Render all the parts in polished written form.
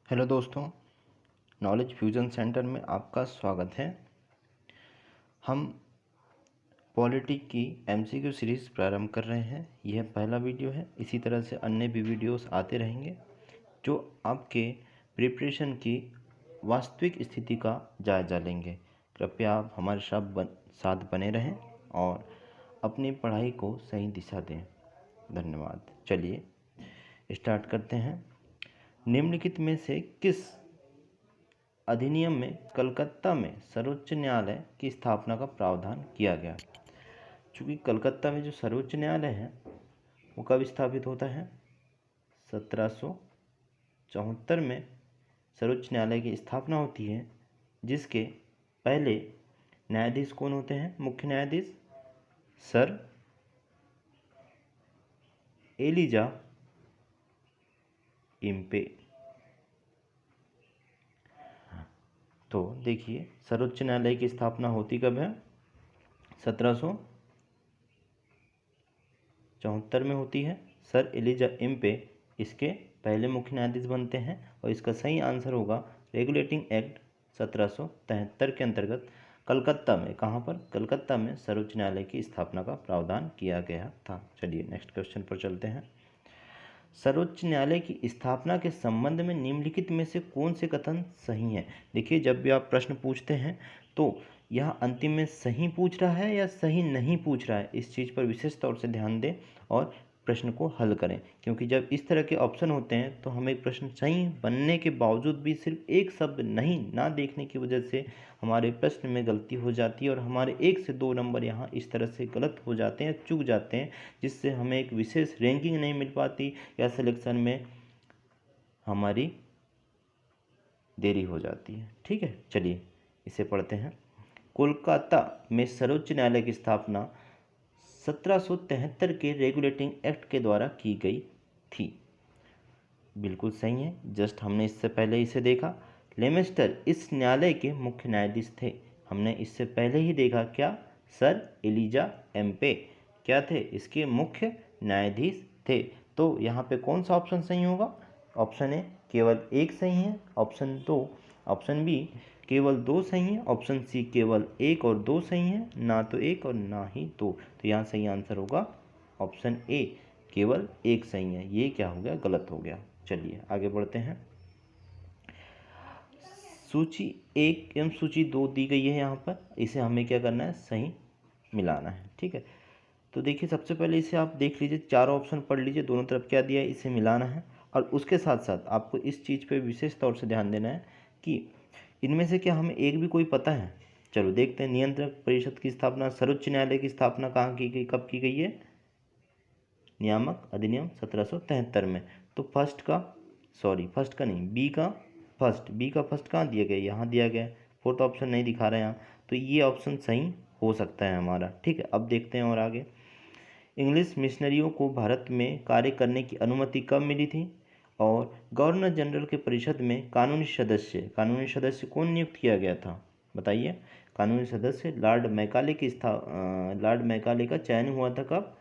Hello दोस्तों, knowledge fusion centre में आपका स्वागत है। हम पॉलिटी की एमसीक्यू सीरीज़ प्रारंभ कर रहे हैं। यह पहला वीडियो है। इसी तरह से अन्य भी वीडियोस आते रहेंगे जो आपके प्रिपरेशन की वास्तविक स्थिति का जायज़ा लेंगे। कृपया आप हमारे साथ बने रहें और अपनी पढ़ाई को सही दिशा दें। धन्यवाद। चलिए स्टार्ट करते हैं। निम्नलिखित में से किस अधिनियम में कलकत्ता में सर्वोच्च न्यायालय की स्थापना का प्रावधान किया गया? चूँकि कलकत्ता में जो सर्वोच्च न्यायालय है वो कब स्थापित होता है? 1774 में सर्वोच्च न्यायालय की स्थापना होती है, जिसके पहले न्यायाधीश कौन होते हैं? मुख्य न्यायाधीश सर एलिजा इम्पे। तो देखिए, सर्वोच्च न्यायालय की स्थापना होती कब है? 1774 में होती है। सर एलिजा इम्पे इसके पहले मुख्य न्यायाधीश बनते हैं और इसका सही आंसर होगा रेगुलेटिंग एक्ट 1773 के अंतर्गत कलकत्ता में, कहाँ पर? कलकत्ता में सर्वोच्च न्यायालय की स्थापना का प्रावधान किया गया था। चलिए नेक्स्ट क्वेश्चन पर चलते हैं। सर्वोच्च न्यायालय की स्थापना के संबंध में निम्नलिखित में से कौन से कथन सही हैं? देखिए, जब भी आप प्रश्न पूछते हैं तो यह अंतिम में सही पूछ रहा है या सही नहीं पूछ रहा है, इस चीज़ पर विशेष तौर से ध्यान दें और प्रश्न को हल करें। क्योंकि जब इस तरह के ऑप्शन होते हैं तो हमें प्रश्न सही बनने के बावजूद भी सिर्फ एक शब्द नहीं ना देखने की वजह से हमारे प्रश्न में गलती हो जाती है और हमारे 1 से 2 नंबर यहाँ इस तरह से गलत हो जाते हैं, चूक जाते हैं, जिससे हमें एक विशेष रैंकिंग नहीं मिल पाती या सिलेक्शन में हमारी देरी हो जाती है। ठीक है, चलिए इसे पढ़ते हैं। कोलकाता में सर्वोच्च न्यायालय की स्थापना 1773 के रेगुलेटिंग एक्ट के द्वारा की गई थी। बिल्कुल सही है, जस्ट हमने इससे पहले इसे देखा। लेमेस्टर इस न्यायालय के मुख्य न्यायाधीश थे। हमने इससे पहले ही देखा क्या? सर एलिजा एम्पे क्या थे? इसके मुख्य न्यायाधीश थे। तो यहाँ पे कौन सा ऑप्शन सही होगा? ऑप्शन ए केवल एक सही है, ऑप्शन बी केवल 2 सही है, ऑप्शन सी केवल 1 और 2 सही है, ना तो 1 और ना ही 2। तो यहाँ सही आंसर होगा ऑप्शन ए केवल 1 सही है। ये क्या हो गया? गलत हो गया। चलिए आगे बढ़ते हैं। सूची 1 एवं सूची 2 दी गई है यहाँ पर, इसे हमें क्या करना है? सही मिलाना है। ठीक है, तो देखिए सबसे पहले इसे आप देख लीजिए, चारों ऑप्शन पढ़ लीजिए, दोनों तरफ क्या दिया है, इसे मिलाना है। और उसके साथ साथ आपको इस चीज़ पे विशेष तौर से ध्यान देना है कि इनमें से क्या हमें एक भी कोई पता है? चलो देखते हैं। नियंत्रक परिषद की स्थापना, सर्वोच्च न्यायालय की स्थापना कहाँ की गई, कब की गई है? नियामक अधिनियम 1773 में। तो फर्स्ट का नहीं, बी का फर्स्ट कहाँ दिया गया? यहाँ दिया गया। फोर्थ ऑप्शन नहीं दिखा रहा है यहाँ, तो ये ऑप्शन सही हो सकता है हमारा। ठीक है, अब देखते हैं और आगे। इंग्लिश मिशनरियों को भारत में कार्य करने की अनुमति कब मिली थी? और गवर्नर जनरल के परिषद में कानूनी सदस्य कौन नियुक्त किया गया था? बताइए। कानूनी सदस्य लॉर्ड मैकाले का चयन हुआ था कब?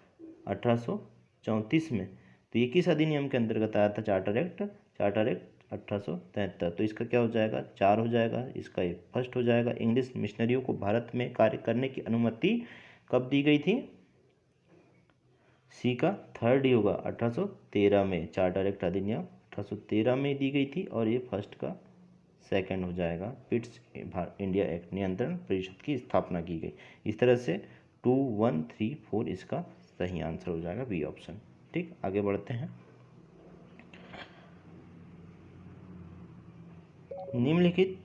1834 में। तो ये किस अधिनियम के अंतर्गत आया था? Charter act 1873। तो इसका क्या हो जाएगा? 4 हो जाएगा, इसका एक फर्स्ट हो जाएगा। इंग्लिश मिशनरियों को भारत में कार्य करने की अनुमति कब दी गई थी? सी का थर्ड ही होगा, 1813 में। चार्टर एक्ट अधिनियम 1813 में दी गई थी और ये फर्स्ट का सेकंड हो जाएगा। पिट्स इंडिया एक्ट, नियंत्रण परिषद की स्थापना की गई। इस तरह से 2, 1, 3, 4 इसका सही आंसर हो जाएगा, बी ऑप्शन। ठीक, आगे बढ़ते हैं। निम्नलिखित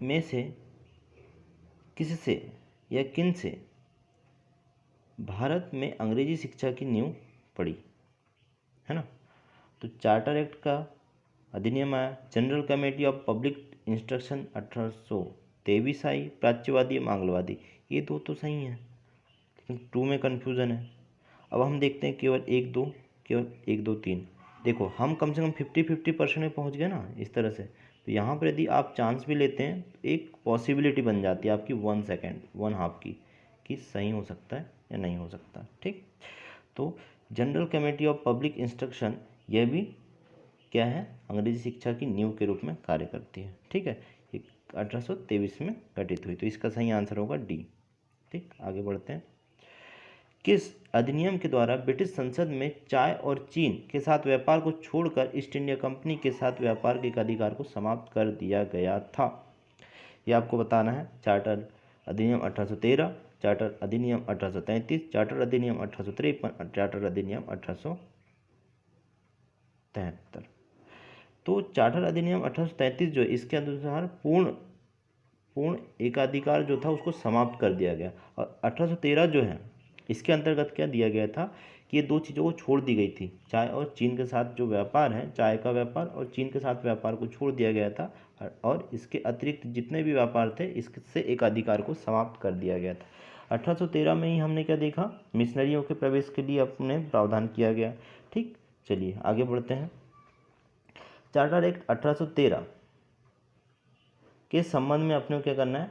में से किससे या किन से भारत में अंग्रेजी शिक्षा की नींव पड़ी? है ना? तो चार्टर एक्ट का अधिनियम आया, general committee of public instruction 1823 आई, प्राच्यवादी मांगलवादी, ये दो तो सही हैं, लेकिन 2 में कन्फ्यूज़न है। अब हम देखते हैं केवल 1 2 3। देखो हम कम से कम 50-50% में पहुंच गए ना इस तरह से। तो यहाँ पर यदि आप चांस भी लेते हैं तो एक पॉसिबिलिटी बन जाती है आपकी 1 सेकेंड 1 हाफ की, कि सही हो सकता है या नहीं हो सकता। ठीक, तो general committee of public instruction यह भी क्या है, अंग्रेजी शिक्षा की नींव के रूप में कार्य करती है। ठीक है, ये 1823 में गठित हुई, तो इसका सही आंसर होगा डी। ठीक, आगे बढ़ते हैं। किस अधिनियम के द्वारा ब्रिटिश संसद में चाय और चीन के साथ व्यापार को छोड़कर ईस्ट इंडिया कंपनी के साथ व्यापार के अधिकार को समाप्त कर दिया गया था? ये आपको बताना है। चार्टर अधिनियम 1813, चार्टर अधिनियम 1833, चार्टर अधिनियम 1853, चार्टर अधिनियम 1873। तो चार्टर अधिनियम 1833 जो है, इसके अनुसार पूर्ण एकाधिकार जो था उसको समाप्त कर दिया गया। और 1813 जो है, इसके अंतर्गत क्या दिया गया था कि ये दो चीज़ों को छोड़ दी गई थी। चाय और चीन के साथ जो व्यापार है, चाय का व्यापार और चीन के साथ व्यापार को छोड़ दिया गया था, और इसके अतिरिक्त जितने भी व्यापार थे इससे एकाधिकार को समाप्त कर दिया गया था। 1813 में ही हमने क्या देखा, मिशनरियों के प्रवेश के लिए अपने प्रावधान किया गया। ठीक, चलिए आगे बढ़ते हैं। चार्टर एक्ट 1813 के संबंध में अपने को क्या करना है,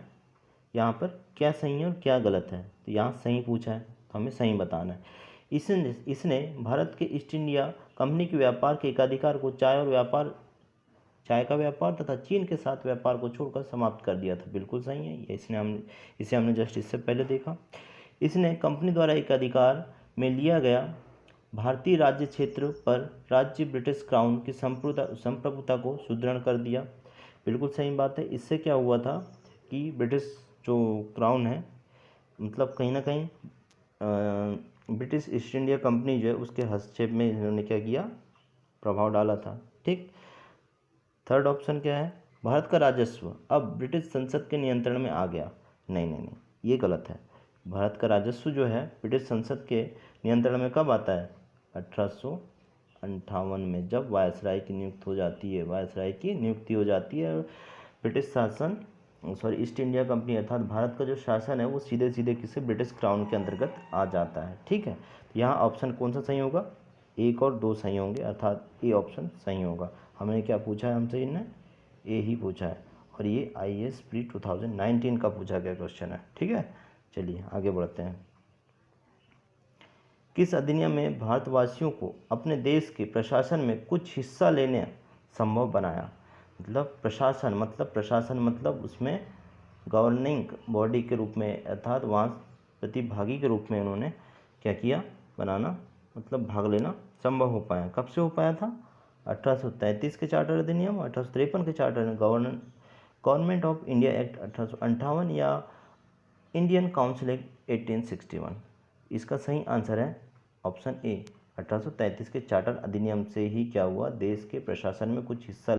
यहाँ पर क्या सही है और क्या गलत है। तो यहाँ सही पूछा है तो हमें सही बताना है। इसने भारत के ईस्ट इंडिया कंपनी के व्यापार के एकाधिकार को चाय का व्यापार तथा चीन के साथ व्यापार को छोड़कर समाप्त कर दिया था। बिल्कुल सही है, इसे हमने जस्ट इससे पहले देखा। इसने कंपनी द्वारा एकाधिकार में लिया गया भारतीय राज्य क्षेत्र पर राज्य ब्रिटिश क्राउन की संप्रभुता को सुदृढ़ कर दिया। बिल्कुल सही बात है। इससे क्या हुआ था कि ब्रिटिश जो क्राउन है, मतलब कहीं ना कहीं ब्रिटिश ईस्ट इंडिया कंपनी जो है उसके हस्तक्षेप में इन्होंने क्या किया, प्रभाव डाला था। ठीक, थर्ड ऑप्शन क्या है, भारत का राजस्व अब ब्रिटिश संसद के नियंत्रण में आ गया। नहीं, ये गलत है। भारत का राजस्व जो है ब्रिटिश संसद के नियंत्रण में कब आता है, 1858 में, जब वायसराय की नियुक्ति हो जाती है। ब्रिटिश ईस्ट इंडिया कंपनी अर्थात भारत का जो शासन है वो सीधे सीधे किसी ब्रिटिश क्राउन के अंतर्गत आ जाता है। ठीक है, तो यहाँ ऑप्शन कौन सा सही होगा, 1 और 2 सही होंगे, अर्थात ए ऑप्शन सही होगा। हमने क्या पूछा है, हमसे इन्हें ए ही पूछा है, और ये IAS प्री 2019 का पूछा गया क्वेश्चन है। ठीक है, चलिए आगे बढ़ते हैं। किस अधिनियम में भारतवासियों को अपने देश के प्रशासन में कुछ हिस्सा लेने संभव बनाया? मतलब प्रशासन मतलब उसमें गवर्निंग बॉडी के रूप में, अर्थात वहाँ प्रतिभागी के रूप में उन्होंने क्या किया, बनाना, मतलब भाग लेना संभव हो पाया। कब से हो पाया था, 1833 के चार्टर अधिनियम, 1853 के charter government of India act 1858 या इंडियन काउंसिल एक्ट 1861। इसका सही आंसर है ऑप्शन ए, 1833 के चार्टर अधिनियम से ही क्या हुआ, देश के प्रशासन में कुछ हिस्सा